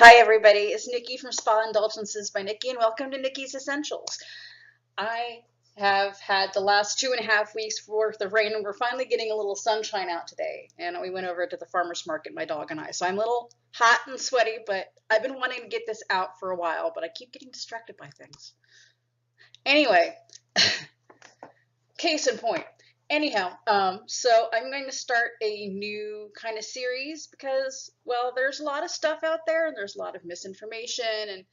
Hi everybody, it's Nikki from Spa Indulgences by Nikki and welcome to Nikki's Essentials. I have had the last 2.5 weeks worth of rain and we're finally getting a little sunshine out today. And we went over to the farmer's market, my dog and I. So I'm a little hot and sweaty, but I've been wanting to get this out for a while, but I keep getting distracted by things. Anyway, case in point. Anyhow, so I'm going to start a new kind of series because, well, there's a lot of stuff out there and there's a lot of misinformation and,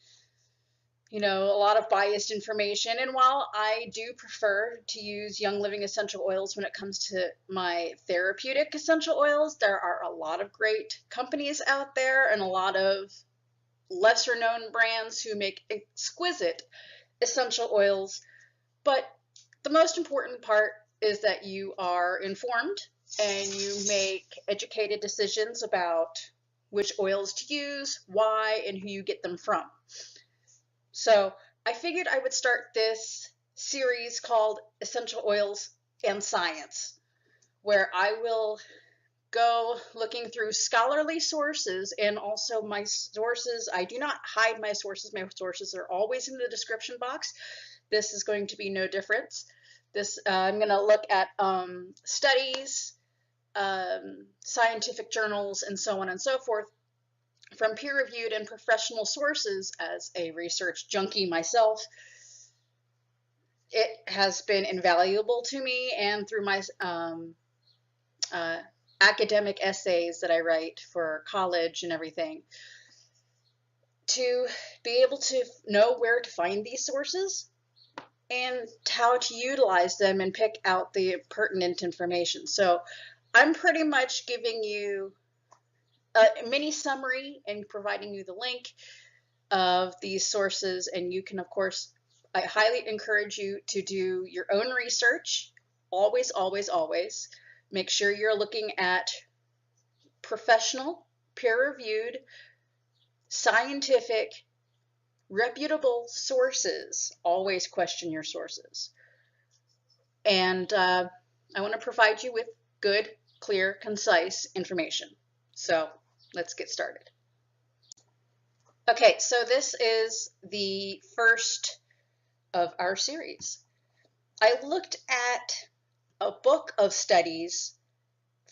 a lot of biased information. And while I do prefer to use Young Living essential oils when it comes to my therapeutic essential oils, there are a lot of great companies out there and a lot of lesser known brands who make exquisite essential oils. But the most important part is that you are informed and you make educated decisions about which oils to use, why, and who you get them from. So I figured I would start this series called Essential Oils and Science, where I will go looking through scholarly sources and also my sources. I do not hide my sources. My sources are always in the description box. This is going to be no difference. I'm going to look at studies, scientific journals, and so on and so forth from peer-reviewed and professional sources. As a research junkie myself, it has been invaluable to me, and through my academic essays that I write for college and everything, to be able to know where to find these sources and how to utilize them and pick out the pertinent information. So I'm pretty much giving you a mini summary and providing you the link of these sources, and you can, of course, I highly encourage you to do your own research. Always, always, always make sure you're looking at professional, peer-reviewed, scientific, reputable sources. Always question your sources. And I want to provide you with good, clear, concise information. So let's get started. Okay, so this is the first of our series. I looked at a book of studies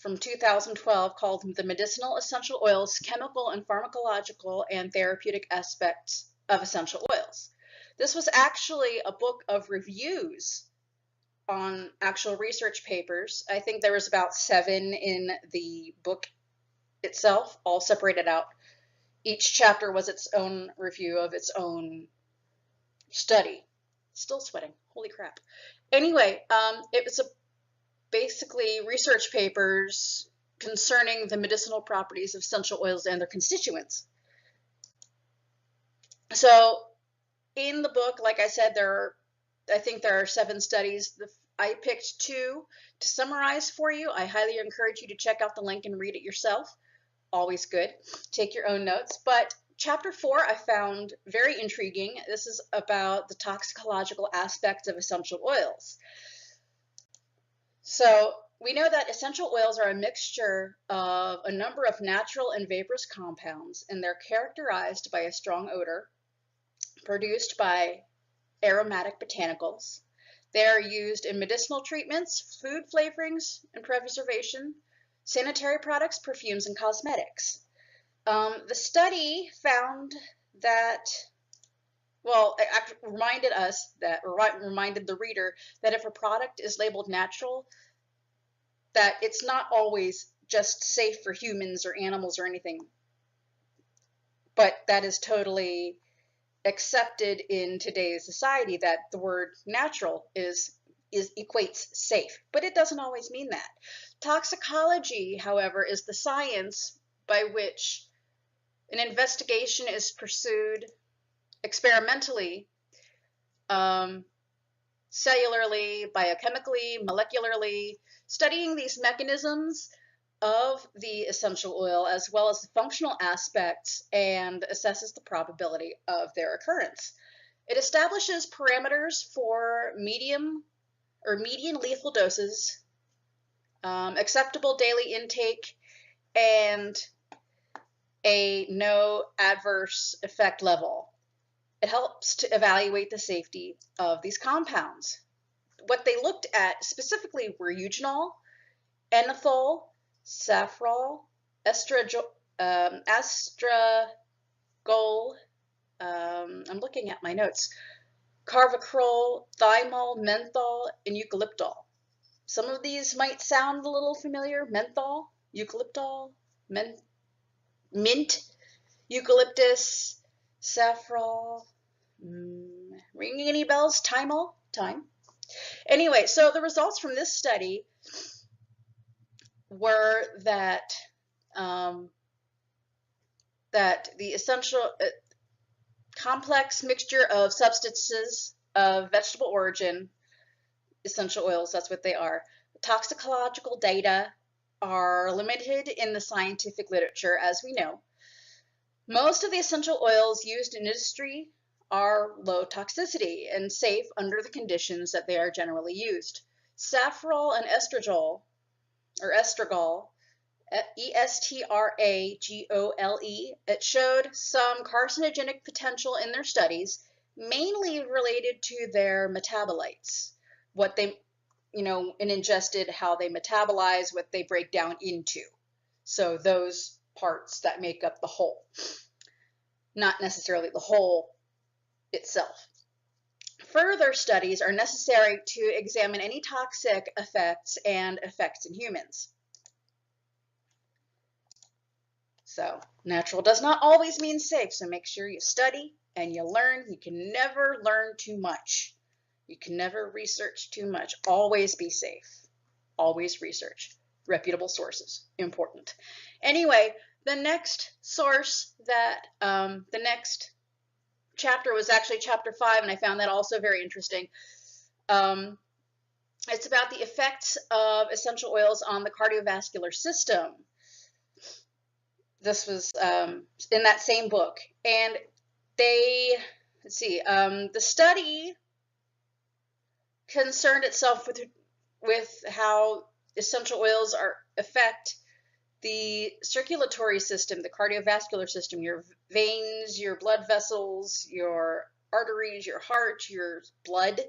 from 2012 called The Medicinal Essential Oils, Chemical and Pharmacological and Therapeutic Aspects of Essential Oils. This was actually a book of reviews on actual research papers. I think there was about 7 in the book itself, all separated out. Each chapter was its own review of its own study. Still sweating, holy crap. Anyway, it was basically research papers concerning the medicinal properties of essential oils and their constituents. So in the book, like I said, I think there are 7 studies. I picked 2 to summarize for you. I highly encourage you to check out the link and read it yourself. Always good. Take your own notes. But chapter 4 I found very intriguing. This is about the toxicological aspects of essential oils. So we know that essential oils are a mixture of a number of natural and vaporous compounds, and they're characterized by a strong odor produced by aromatic botanicals. They are used in medicinal treatments, food flavorings and preservation, sanitary products, perfumes, and cosmetics. The study found that, well, it reminded the reader that if a product is labeled natural, that it's not always just safe for humans or animals or anything, but that is totally accepted in today's society, that the word natural equates safe, but it doesn't always mean that. Toxicology, however, is the science by which an investigation is pursued experimentally, cellularly, biochemically, molecularly, studying these mechanisms of the essential oil as well as the functional aspects, and assesses the probability of their occurrence. It establishes parameters for median lethal doses, acceptable daily intake, and a no adverse effect level. It helps to evaluate the safety of these compounds. What they looked at specifically were eugenol, enethol, safrole, estragol, I'm looking at my notes, carvacrol, thymol, menthol, and eucalyptol. Some of these might sound a little familiar. Menthol, eucalyptol, mint, eucalyptus, safrole. Ringing any bells? Thymol? Thyme. Anyway, so the results from this study were that that the essential complex mixture of substances of vegetable origin, essential oils, that's what they are. Toxicological data are limited in the scientific literature, as we know. Most of the essential oils used in industry are low toxicity and safe under the conditions that they are generally used. Safrole and estragol, or estragol, E-S-T-R-A-G-O-L-E, it showed some carcinogenic potential in their studies, mainly related to their metabolites, what they, in ingested, how they metabolize, what they break down into. So those parts that make up the whole, not necessarily the whole itself. Further studies are necessary to examine any toxic effects and effects in humans. So natural does not always mean safe, so make sure you study and you learn. You can never learn too much. You can never research too much. Always be safe. Always research. Reputable sources, important. Anyway, the next source that, the next chapter was actually chapter 5, and I found that also very interesting. It's about the effects of essential oils on the cardiovascular system. This was in that same book, and they, let's see, the study concerned itself with how essential oils affect the circulatory system, the cardiovascular system, your veins, your blood vessels, your arteries, your heart, your blood.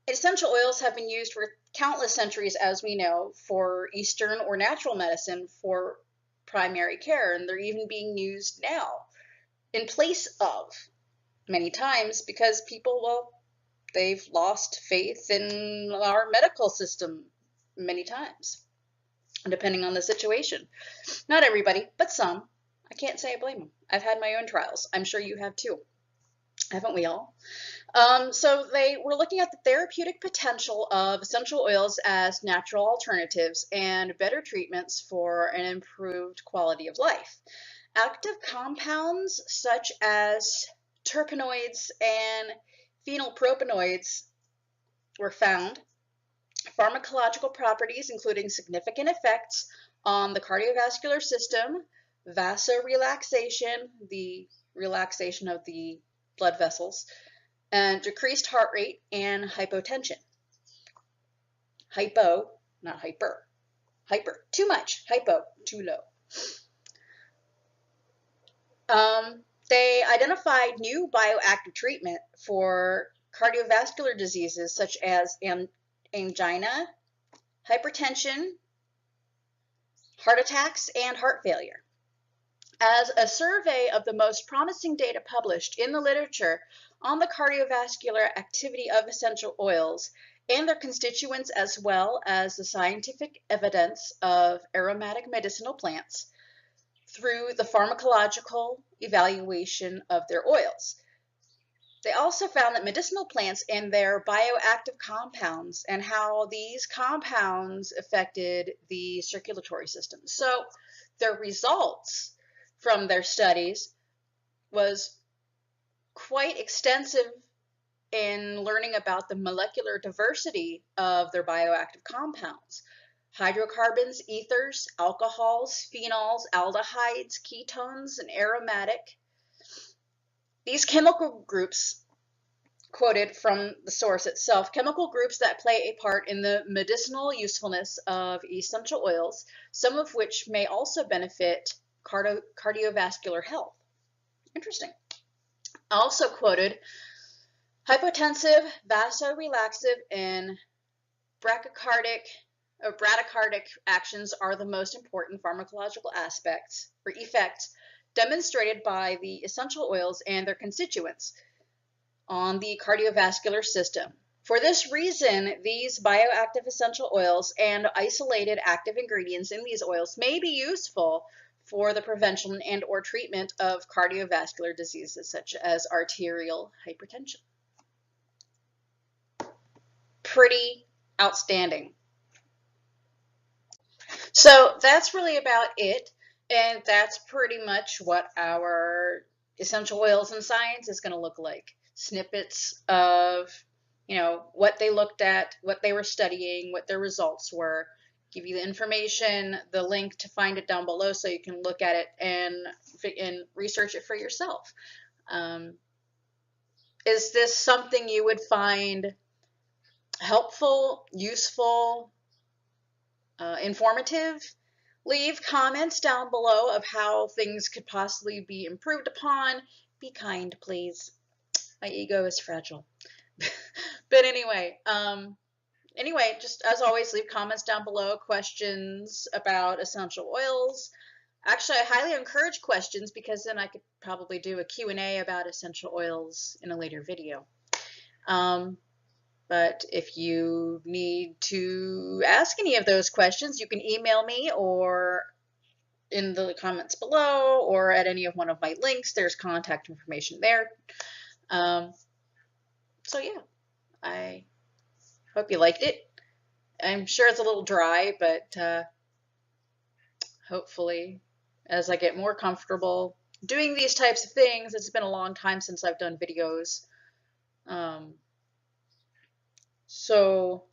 Essential oils have been used for countless centuries, as we know, for Eastern or natural medicine for primary care, and they're even being used now in place of many times because people, well, they've lost faith in our medical system many times, depending on the situation. Not everybody, but some. I can't say I blame them. I've had my own trials. I'm sure you have too. Haven't we all? So they were looking at the therapeutic potential of essential oils as natural alternatives and better treatments for an improved quality of life. Active compounds such as terpenoids and phenylpropanoids were found. Pharmacological properties, including significant effects on the cardiovascular system, vasorelaxation, the relaxation of the blood vessels, and decreased heart rate and hypotension. Hypo, not hyper. Hyper, too much. Hypo, too low. They identified new bioactive treatment for cardiovascular diseases such as angina, hypertension, heart attacks, and heart failure. As a survey of the most promising data published in the literature on the cardiovascular activity of essential oils and their constituents, as well as the scientific evidence of aromatic medicinal plants through the pharmacological evaluation of their oils. They also found that medicinal plants and their bioactive compounds and how these compounds affected the circulatory system. So their results from their studies was quite extensive in learning about the molecular diversity of their bioactive compounds. Hydrocarbons, ethers, alcohols, phenols, aldehydes, ketones, and aromatic. These chemical groups quoted from the source itself, chemical groups that play a part in the medicinal usefulness of essential oils, some of which may also benefit cardiovascular health. Interesting. Also quoted, hypotensive, vasorelaxive, and bradycardic actions are the most important pharmacological aspects or effects demonstrated by the essential oils and their constituents on the cardiovascular system. For this reason, these bioactive essential oils and isolated active ingredients in these oils may be useful for the prevention and or treatment of cardiovascular diseases such as arterial hypertension. Pretty outstanding. So that's really about it. And that's pretty much what our essential oils in science is going to look like. Snippets of, what they looked at, what they were studying, what their results were. Give you the information, the link to find it down below so you can look at it and research it for yourself. Is this something you would find helpful, useful, informative? Leave comments down below of how things could possibly be improved upon. Be kind, please. My ego is fragile. But anyway, just as always, leave comments down below, questions about essential oils. Actually, I highly encourage questions because then I could probably do a Q&A about essential oils in a later video. But if you need to ask any of those questions, you can email me or in the comments below or at any of one of my links. There's contact information there. So yeah, I hope you liked it. I'm sure it's a little dry, but hopefully as I get more comfortable doing these types of things, it's been a long time since I've done videos. So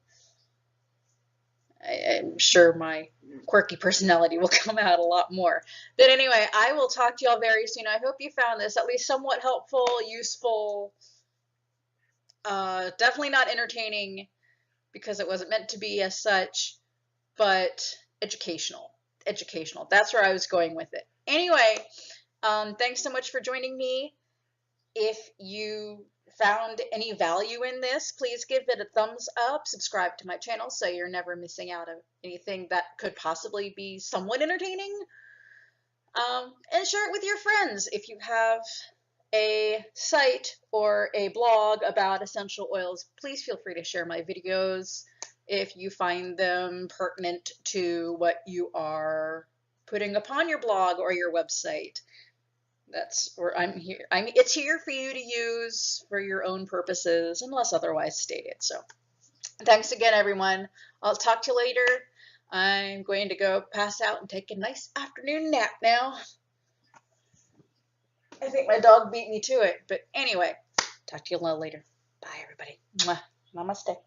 I'm sure my quirky personality will come out a lot more. But anyway, I will talk to y'all very soon. I hope you found this at least somewhat helpful, useful, definitely not entertaining because it wasn't meant to be as such, but educational. Educational. That's where I was going with it. Anyway, thanks so much for joining me. If you found any value in this, please give it a thumbs up, subscribe to my channel so you're never missing out on anything that could possibly be somewhat entertaining, and share it with your friends. If you have a site or a blog about essential oils, please feel free to share my videos if you find them pertinent to what you are putting upon your blog or your website. That's where I'm here. It's here for you to use for your own purposes, unless otherwise stated. So thanks again, everyone. I'll talk to you later. I'm going to go pass out and take a nice afternoon nap now. I think my dog beat me to it. But anyway, talk to you a little later. Bye, everybody. Mwah. Namaste.